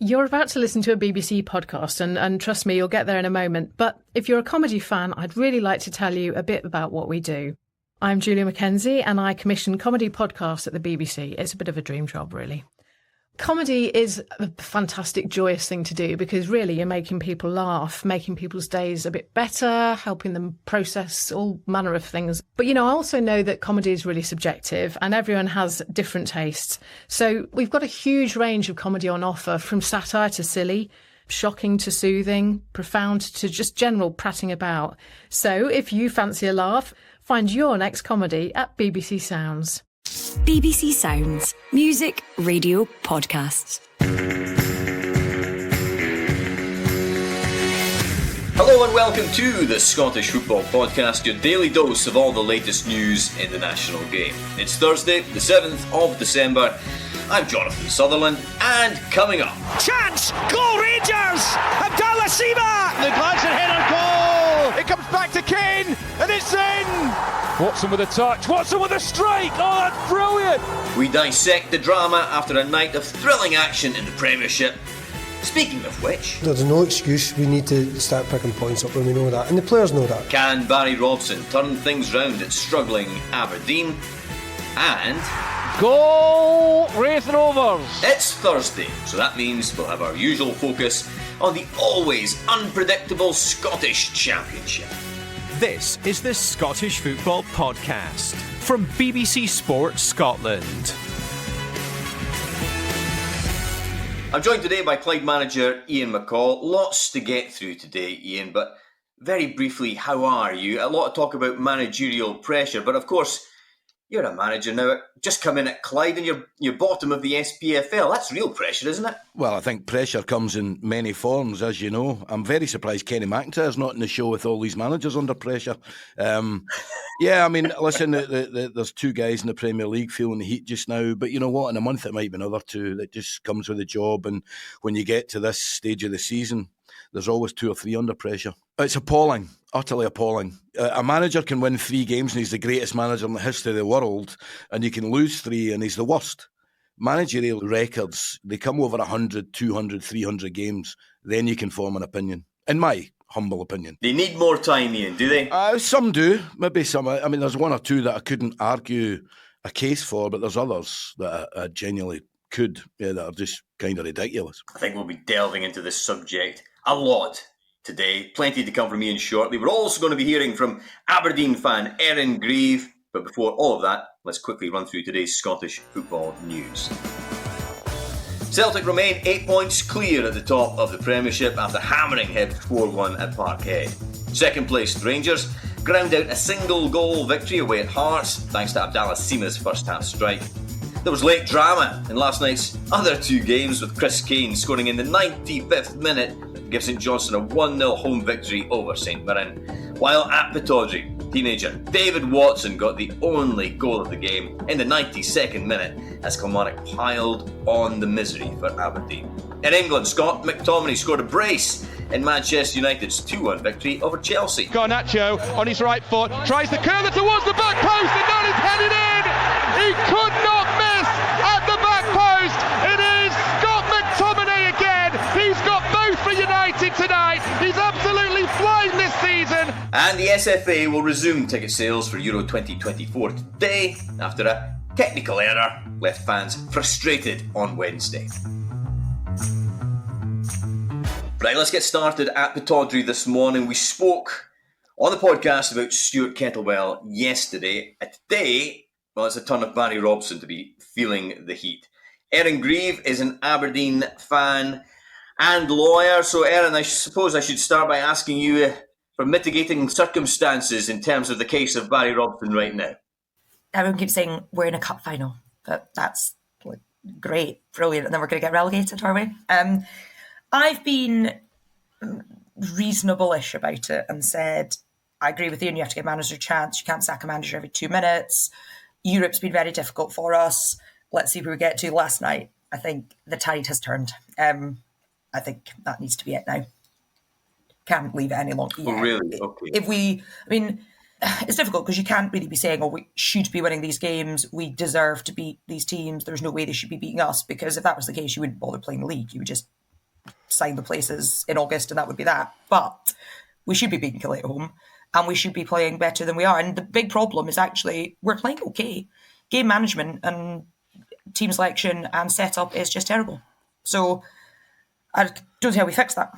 You're about to listen to a BBC podcast, and trust me, you'll get there in a moment. But if you're a comedy fan, I'd really like to tell you a bit about what we do. I'm Julia Mackenzie, and I commission comedy podcasts at the BBC. It's a bit of a dream job, really. Comedy is a fantastic, joyous thing to do because really you're making people laugh, making people's days a bit better, helping them process all manner of things. But, I also know that comedy is really subjective and everyone has different tastes. So we've got a huge range of comedy on offer, from satire to silly, shocking to soothing, profound to just general prattling about. So if you fancy a laugh, find your next comedy at BBC Sounds. BBC Sounds. Music, radio, podcasts. Hello and welcome to the Scottish Football Podcast, your daily dose of all the latest news in the national game. It's Thursday, the 7th of December. I'm Jonathan Sutherland, and coming up... Chance! Goal Rangers! Abdallah Sima! The glancing header goal! It comes back to Kane, and it's in! Watson with a touch, Watson with a strike! Oh, that's brilliant! We dissect the drama after a night of thrilling action in the Premiership. Speaking of which... There's no excuse. We need to start picking points up when we know that, and the players know that. Can Barry Robson turn things round at struggling Aberdeen? And... Goal Wraith Rovers! It's Thursday, so that means we'll have our usual focus on the always unpredictable Scottish Championship. This is the Scottish Football Podcast from BBC Sports Scotland. I'm joined today by Clyde manager Ian McCall. Lots to get through today, Ian, but very briefly, how are you? A lot of talk about managerial pressure, but of course, you're a manager now. Just come in at Clyde and you're bottom of the SPFL. That's real pressure, isn't it? Well, I think pressure comes in many forms, as you know. I'm very surprised Kenny McIntyre's not in the show with all these managers under pressure. Yeah, I mean, listen, there's two guys in the Premier League feeling the heat just now, but you know what? In a month it might be another two. That just comes with the job, and when you get to this stage of the season, there's always two or three under pressure. It's appalling, utterly appalling. A manager can win 3 games and he's the greatest manager in the history of the world, and you can lose 3 and he's the worst. Managerial records, they come over 100, 200, 300 games, then you can form an opinion, in my humble opinion. They need more time, Ian, do they? Some do, maybe some. I mean, there's 1 or 2 that I couldn't argue a case for, but there's others that I genuinely could, that are just kind of ridiculous. I think we'll be delving into this subject a lot today. Plenty to come from Ian shortly. We're also going to be hearing from Aberdeen fan Erin Grieve. But before all of that, let's quickly run through today's Scottish football news. Celtic remain 8 points clear at the top of the Premiership after hammering Hibs 4-1 at Parkhead. Second placed Rangers ground out a single goal victory away at Hearts thanks to Abdallah Sima's first half strike. There was late drama in last night's other 2 games, with Chris Kane scoring in the 95th minute to give St Johnstone a 1-0 home victory over St Mirren, while at Pittodrie, teenager David Watson got the only goal of the game in the 92nd minute as Kilmarnock piled on the misery for Aberdeen. In England, Scott McTominay scored a brace in Manchester United's 2-1 victory over Chelsea. Garnacho on his right foot, tries the curler towards the back post, and that is headed in! He could not miss at the back post! It is Scott McTominay again! He's got both for United tonight! He's absolutely flying this season! And the SFA will resume ticket sales for Euro 2024 today after a technical error left fans frustrated on Wednesday. Right, let's get started at Pittodrie this morning. We spoke on the podcast about Stuart Kettlewell yesterday. And today, well, it's a turn of Barry Robson to be feeling the heat. Erin Grieve is an Aberdeen fan and lawyer. So, Erin, I suppose I should start by asking you for mitigating circumstances in terms of the case of Barry Robson right now. Everyone keeps saying we're in a cup final, but that's great, brilliant, and then we're going to get relegated, are we? I've been reasonable-ish about it and said, I agree with you, and you have to give managers a chance. You can't sack a manager every 2 minutes. Europe's been very difficult for us. Let's see where we get to. Last night, I think the tide has turned. I think that needs to be it now. Can't leave it any longer. Oh, really? Okay. It's difficult because you can't really be saying, we should be winning these games. We deserve to beat these teams. There's no way they should be beating us, because if that was the case, you wouldn't bother playing the league. You would just sign the places in August and that would be that. But we should be beating Killie at home and we should be playing better than we are. And the big problem is actually we're playing okay. Game management and team selection and setup is just terrible. So I don't see how we fix that.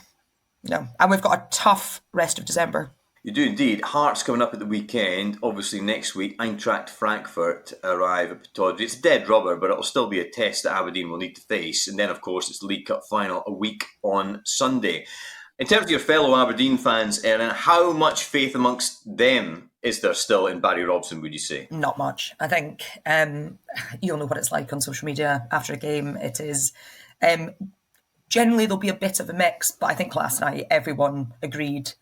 No. And we've got a tough rest of December. You do indeed. Hearts coming up at the weekend. Obviously next week, Eintracht Frankfurt arrive at Pittodrie. It's dead rubber, but it'll still be a test that Aberdeen will need to face. And then, of course, it's the League Cup final a week on Sunday. In terms of your fellow Aberdeen fans, Erin, how much faith amongst them is there still in Barry Robson, would you say? Not much. I think you'll know what it's like on social media after a game. It is... generally, there'll be a bit of a mix, but I think last night everyone agreed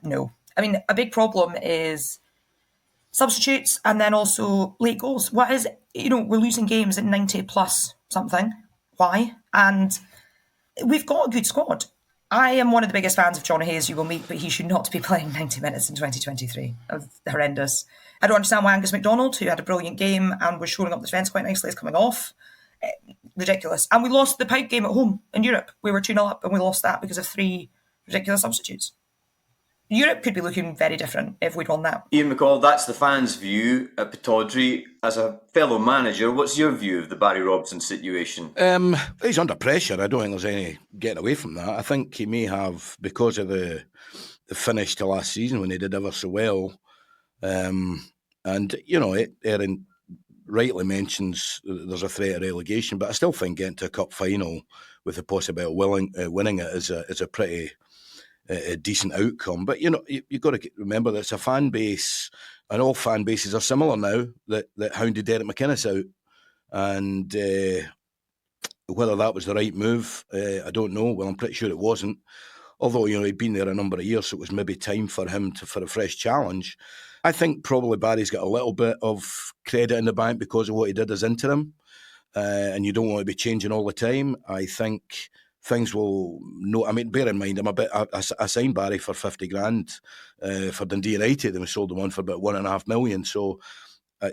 no. I mean, a big problem is substitutes and then also late goals. What is, we're losing games at 90 plus something. Why? And we've got a good squad. I am one of the biggest fans of John Hayes you will meet, but he should not be playing 90 minutes in 2023. Horrendous. I don't understand why Angus MacDonald, who had a brilliant game and was shoring up the defence quite nicely, is coming off. Ridiculous. And we lost the pipe game at home in Europe. We were 2-0 up and we lost that because of 3 ridiculous substitutes. Europe could be looking very different if we'd won that. Ian McCall, that's the fans' view at Pittodrie. As a fellow manager, what's your view of the Barry Robson situation? He's under pressure. I don't think there's any getting away from that. I think he may have, because of the finish to last season when he did ever so well. And, Erin rightly mentions there's a threat of relegation, but I still think getting to a cup final with the possibility of winning it is a pretty... a decent outcome. But, you've got to remember that it's a fan base, and all fan bases are similar now, that hounded Derek McInnes out. And whether that was the right move, I don't know. Well, I'm pretty sure it wasn't. Although, he'd been there a number of years, so it was maybe time for him for a fresh challenge. I think probably Barry's got a little bit of credit in the bank because of what he did as interim. And you don't want to be changing all the time. I think... things will bear in mind, I signed Barry for 50 grand for Dundee United and we sold him on for about 1.5 million. So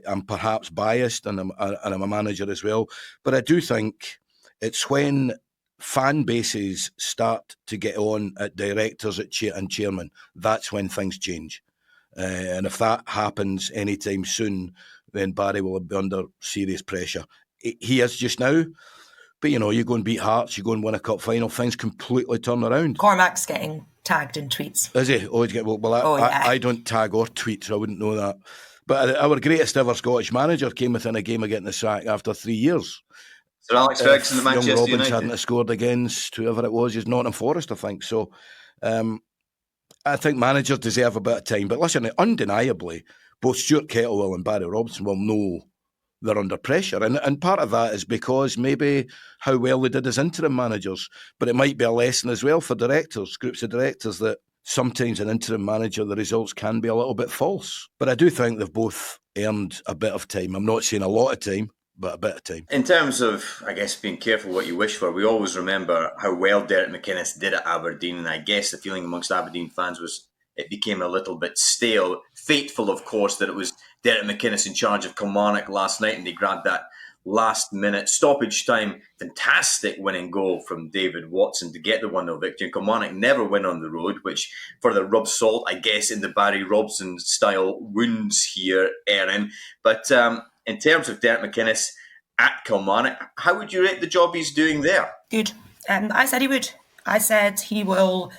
I'm perhaps biased and I'm a manager as well. But I do think it's when fan bases start to get on at directors and chairman, that's when things change. And if that happens anytime soon, then Barry will be under serious pressure. He is just now. But, you go and beat Hearts, you go and win a cup final, things completely turn around. Cormac's getting tagged in tweets. Is he? I don't tag or tweet, so I wouldn't know that. But our greatest ever Scottish manager came within a game of getting the sack after 3 years. Sir Alex Ferguson at Manchester young Robbins United hadn't scored against whoever it was, Nottingham Forest, I think. So I think managers deserve a bit of time. But listen, undeniably, both Stuart Kettlewell and Barry Robson will know they're under pressure. And part of that is because maybe how well they did as interim managers. But it might be a lesson as well for directors, groups of directors, that sometimes an interim manager, the results can be a little bit false. But I do think they've both earned a bit of time. I'm not saying a lot of time, but a bit of time. In terms of, I guess, being careful what you wish for, we always remember how well Derek McInnes did at Aberdeen. And I guess the feeling amongst Aberdeen fans was it became a little bit stale. Fateful, of course, that it was Derek McInnes in charge of Kilmarnock last night and they grabbed that last-minute stoppage time. Fantastic winning goal from David Watson to get the 1-0 victory. And Kilmarnock never win on the road, which for the rub salt, I guess, in the Barry Robson style wounds here, Erin. But in terms of Derek McInnes at Kilmarnock, how would you rate the job he's doing there? Good. I said he would. I said he will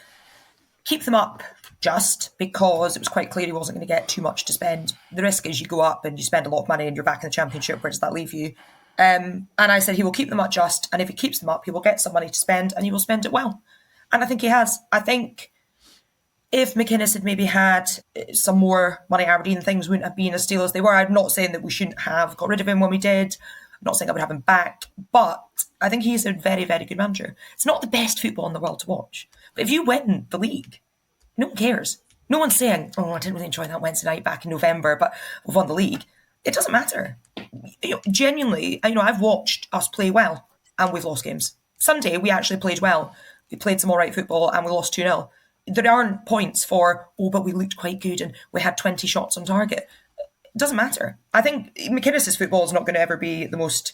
keep them up just because it was quite clear he wasn't going to get too much to spend. The risk is you go up and you spend a lot of money and you're back in the Championship. Where does that leave you? And I said he will keep them up just, and if he keeps them up, he will get some money to spend and he will spend it well. And I think he has. I think if McInnes had maybe had some more money at Aberdeen, things wouldn't have been as stale as they were. I'm not saying that we shouldn't have got rid of him when we did. I'm not saying I would have him back, but I think he's a very, very good manager. It's not the best football in the world to watch, but if you win the league, no one cares. No one's saying, oh, I didn't really enjoy that Wednesday night back in November, but we've won the league. It doesn't matter. Genuinely, I've watched us play well and we've lost games. Sunday, we actually played well. We played some all right football and we lost 2-0. There aren't points for, but we looked quite good and we had 20 shots on target. It doesn't matter. I think McInnes' football is not going to ever be the most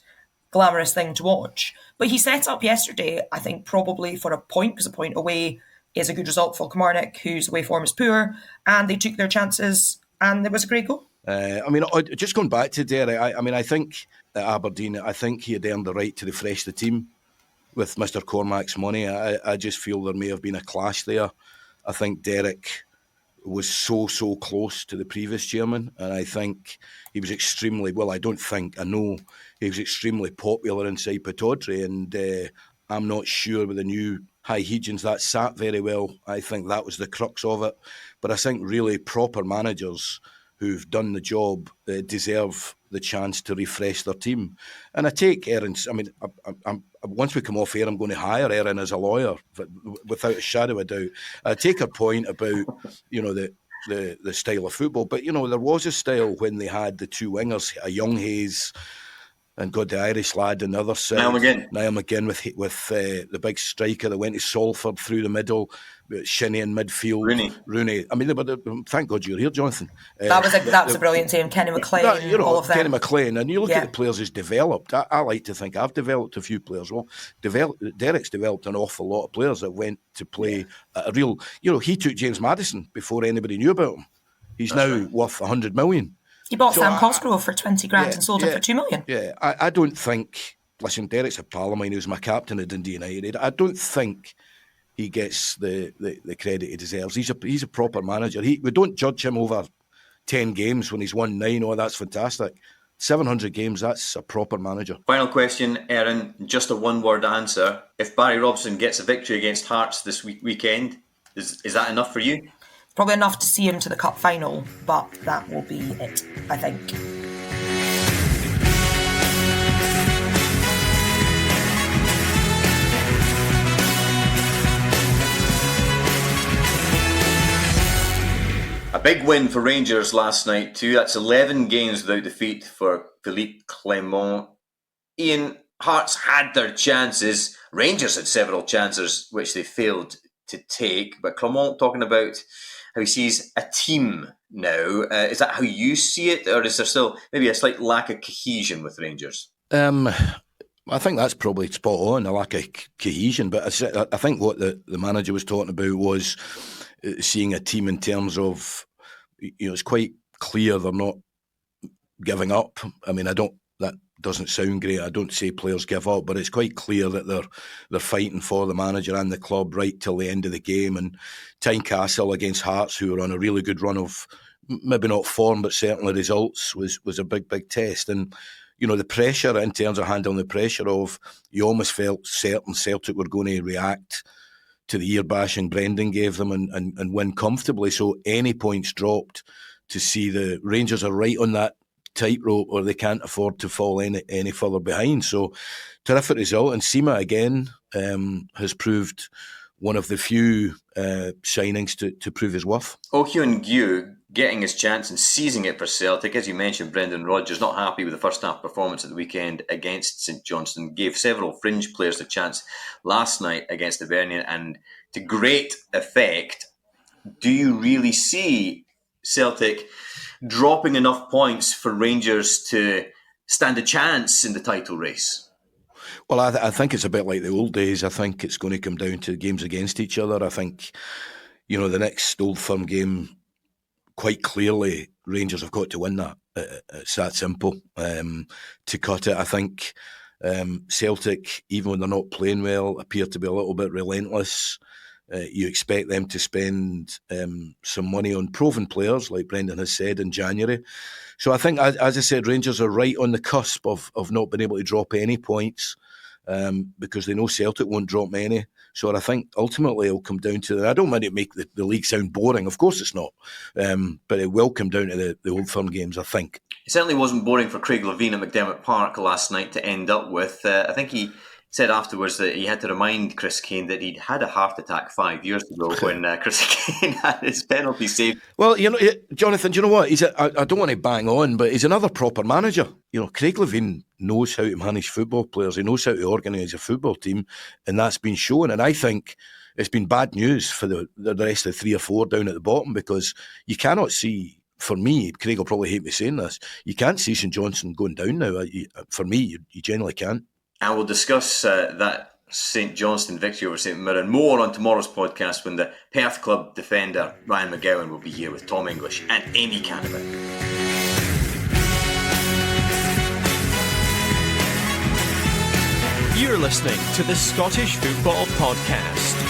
glamorous thing to watch. But he set up yesterday, I think, probably for a point, because a point away is a good result for Kilmarnock, whose away form is poor, and they took their chances, and it was a great goal. Just going back to Derek, I think at Aberdeen, I think he had earned the right to refresh the team with Mr. Cormac's money. I just feel there may have been a clash there. I think Derek was so close to the previous chairman, and I think he was extremely, I know he was extremely popular inside Pittodrie, and I'm not sure with the new High Hegians that sat very well. I think that was the crux of it. But I think really proper managers who've done the job deserve the chance to refresh their team. And I take Erin's, once we come off air, I'm going to hire Erin as a lawyer, without a shadow of doubt. I take her point about, the style of football. But, there was a style when they had the two wingers, a young Hayes and the Irish lad on the other side. Niall McGinn with the big striker that went to Salford through the middle, Shinnie in midfield. Rooney. Thank God you're here, Jonathan. That was a brilliant team. Kenny McLean, all of them. Kenny McLean. And you look at the players he's developed. I like to think I've developed a few players. Well, Derek's developed an awful lot of players that went to play at a real... he took James Maddison before anybody knew about him. He's now worth 100 million. He bought Sam Cosgrove for 20 grand and sold him for 2 million. Yeah, I don't think... Listen, Derek's a pal of mine who's my captain at Dundee United. I don't think he gets the credit he deserves. He's a proper manager. We don't judge him over 10 games when he's won 9. Oh, that's fantastic. 700 games, that's a proper manager. Final question, Erin, just a one-word answer. If Barry Robson gets a victory against Hearts this weekend, is that enough for you? Probably enough to see him to the cup final, but that will be it, I think. A big win for Rangers last night too. That's 11 games without defeat for Philippe Clement. Ian, Hearts had their chances. Rangers had several chances which they failed to take. But Clement talking about how he sees a team now. Is that how you see it? Or is there still maybe a slight lack of cohesion with Rangers? I think that's probably spot on, a lack of cohesion. But I think what the manager was talking about was seeing a team in terms of, it's quite clear they're not giving up. That doesn't sound great. I don't say players give up, but it's quite clear that they're fighting for the manager and the club right till the end of the game. And Tynecastle against Hearts, who were on a really good run of maybe not form, but certainly results, was a big test. And the pressure in terms of handling the pressure of, you almost felt certain Celtic were going to react to the ear bashing Brendan gave them and win comfortably. So any points dropped to see the Rangers are right on that tightrope, or they can't afford to fall any further behind. So terrific result. And Sima again has proved one of the few signings to prove his worth. Oh Hyun-gyu getting his chance and seizing it for Celtic. As you mentioned, Brendan Rodgers not happy with the first half performance at the weekend against St Johnstone. Gave several fringe players a chance last night against Aberdeen, and to great effect. Do you really see Celtic dropping enough points for Rangers to stand a chance in the title race? Well, I think it's a bit like the old days. I think it's going to come down to games against each other. I think, the next Old Firm game, quite clearly, Rangers have got to win that. It's that simple to cut it. I think Celtic, even when they're not playing well, appear to be a little bit relentless. You expect them to spend some money on proven players, like Brendan has said, in January. So I think, as I said, Rangers are right on the cusp of not being able to drop any points because they know Celtic won't drop many. So I think ultimately it'll come down to, I don't want to make the league sound boring, of course it's not, but it will come down to the Old Firm games, I think. It certainly wasn't boring for Craig Levein at McDermott Park last night to end up with. I think he said afterwards that he had to remind Chris Kane that he'd had a heart attack 5 years ago when Chris Kane had his penalty saved. Well, Jonathan, do you know what? I don't want to bang on, but he's another proper manager. Craig Levein knows how to manage football players. He knows how to organise a football team, and that's been shown. And I think it's been bad news for the rest of the 3 or 4 down at the bottom, because you cannot see for me, Craig will probably hate me saying this, you can't see St Johnstone going down now. For me, you generally can't. And we'll discuss that St Johnstone victory over St Mirren more on tomorrow's podcast when the Perth Club defender Ryan McGowan will be here with Tom English and Amy Canavan. You're listening to the Scottish Football Podcast.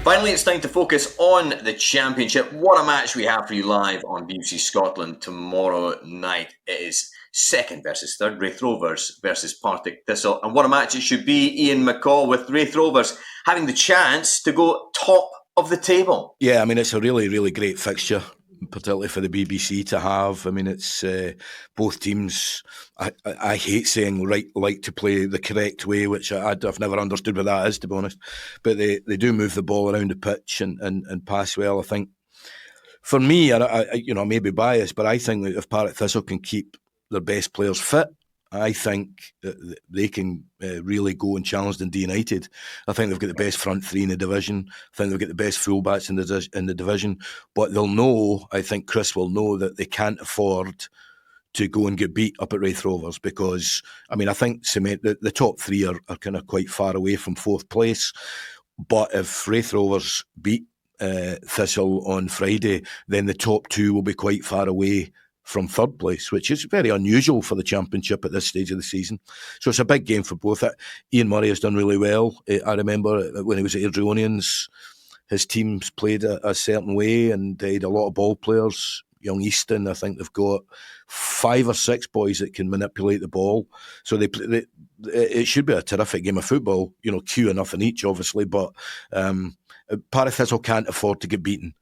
Finally, it's time to focus on the Championship. What a match we have for you live on BBC Scotland tomorrow night. It is second versus third, Raith Rovers versus Partick Thistle. And what a match it should be, Ian McCall, with Raith Rovers having the chance to go top of the table. Yeah, I mean, it's a really, really great fixture, particularly for the BBC to have. I mean, it's both teams, I hate saying like to play the correct way, which I've never understood what that is, to be honest. But they do move the ball around the pitch and pass well. I think, for me, I may be biased, but I think that if Partick Thistle can keep their best players fit, I think that they can really go and challenge Dundee United. I think they've got the best front three in the division. I think they've got the best fullbacks in the division. But they'll know, I think Chris will know, that they can't afford to go and get beat up at Raith Rovers, because, I mean, I think the top three are kind of quite far away from fourth place. But if Raith Rovers beat Thistle on Friday, then the top two will be quite far away from third place, which is very unusual for the Championship at this stage of the season. So it's a big game for both. Ian Murray has done really well. I remember when he was at Airdrieonians, his teams played a certain way, and they had a lot of ball players. Young Easton, I think they've got 5 or 6 boys that can manipulate the ball. So it should be a terrific game of football. Q or nothing each, obviously, but Partick Thistle can't afford to get beaten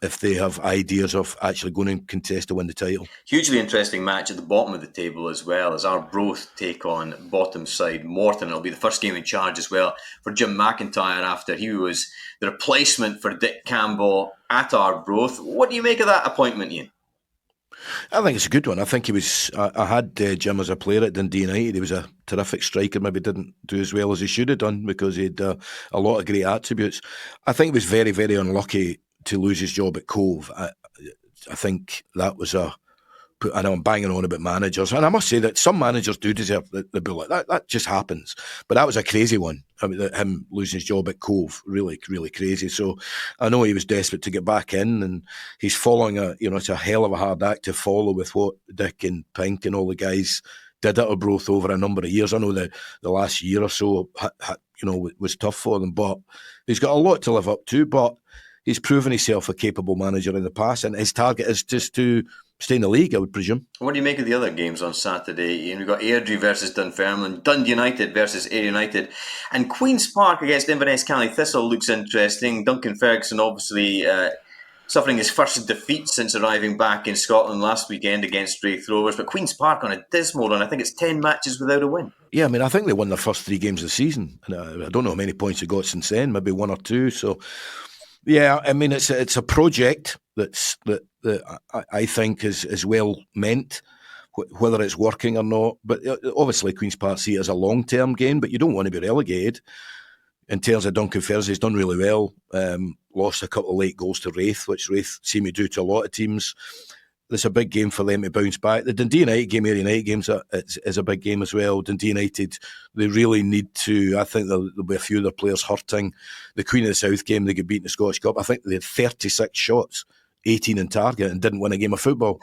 if they have ideas of actually going and contest to win the title. Hugely interesting match at the bottom of the table as well, as Arbroath take on bottom side Morton. It'll be the first game in charge as well for Jim McIntyre after he was the replacement for Dick Campbell at Arbroath. What do you make of that appointment, Ian? I think it's a good one. I think he was. I had Jim as a player at Dundee United. He was a terrific striker. Maybe didn't do as well as he should have done because he had a lot of great attributes. I think he was very, very unlucky to lose his job at Cove. I think that was I know I'm banging on about managers, and I must say that some managers do deserve the bullet. That just happens. But that was a crazy one. I mean, him losing his job at Cove, really, really crazy. So I know he was desperate to get back in, and he's following it's a hell of a hard act to follow with what Dick and Pink and all the guys did at Arbroath over a number of years. I know the last year or so, was tough for them, but he's got a lot to live up to. But he's proven himself a capable manager in the past, and his target is just to stay in the league, I would presume. What do you make of the other games on Saturday, Ian? We've got Airdrie versus Dunfermline, Dundee United versus Ayr United, and Queen's Park against Inverness Cally Thistle looks interesting. Duncan Ferguson obviously suffering his first defeat since arriving back in Scotland last weekend against Raith Rovers, but Queen's Park on a dismal run. I think it's 10 matches without a win. Yeah, I mean, I think they won their first 3 games of the season. And I don't know how many points they got since then, maybe 1 or 2, so... Yeah, I mean, it's a project that I think is well meant, whether it's working or not. But obviously, Queen's Park see it as a long-term game, but you don't want to be relegated. In terms of Duncan Ferguson, he's done really well. Lost a couple of late goals to Raith, which Raith seem to do to a lot of teams. It's a big game for them to bounce back. The Dundee United game, Ayr United game is a big game as well. Dundee United, they really need to. I think there'll be a few of their players hurting. The Queen of the South game, they get beat in the Scottish Cup. I think they had 36 shots, 18 in target, and didn't win a game of football.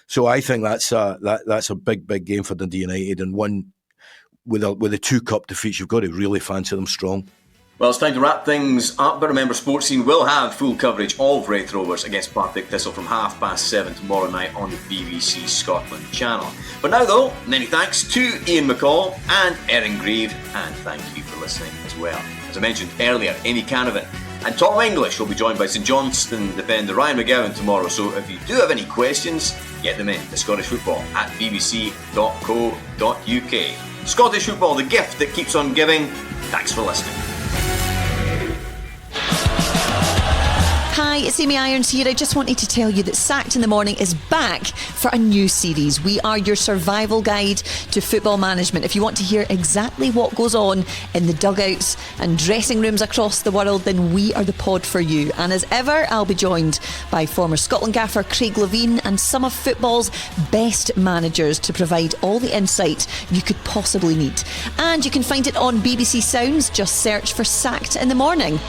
So I think that's a big game for Dundee United, and one with the 2 cup defeats, you've got to really fancy them strong. Well, it's time to wrap things up, but remember, Sports Scene will have full coverage of Raith Rovers against Partick Thistle from 7:30 tomorrow night on the BBC Scotland channel. But now, though, many thanks to Ian McCall and Erin Grieve, and thank you for listening as well. As I mentioned earlier, Amy Canavan and Tom English will be joined by St Johnstone defender Ryan McGowan tomorrow, so if you do have any questions, get them in to scottishfootball@bbc.co.uk. Scottish football, the gift that keeps on giving. Thanks for listening. Hi, it's Amy Irons here. I just wanted to tell you that Sacked in the Morning is back for a new series. We are your survival guide to football management. If you want to hear exactly what goes on in the dugouts and dressing rooms across the world, then we are the pod for you. And as ever, I'll be joined by former Scotland gaffer Craig Levine and some of football's best managers to provide all the insight you could possibly need. And you can find it on BBC Sounds. Just search for Sacked in the Morning.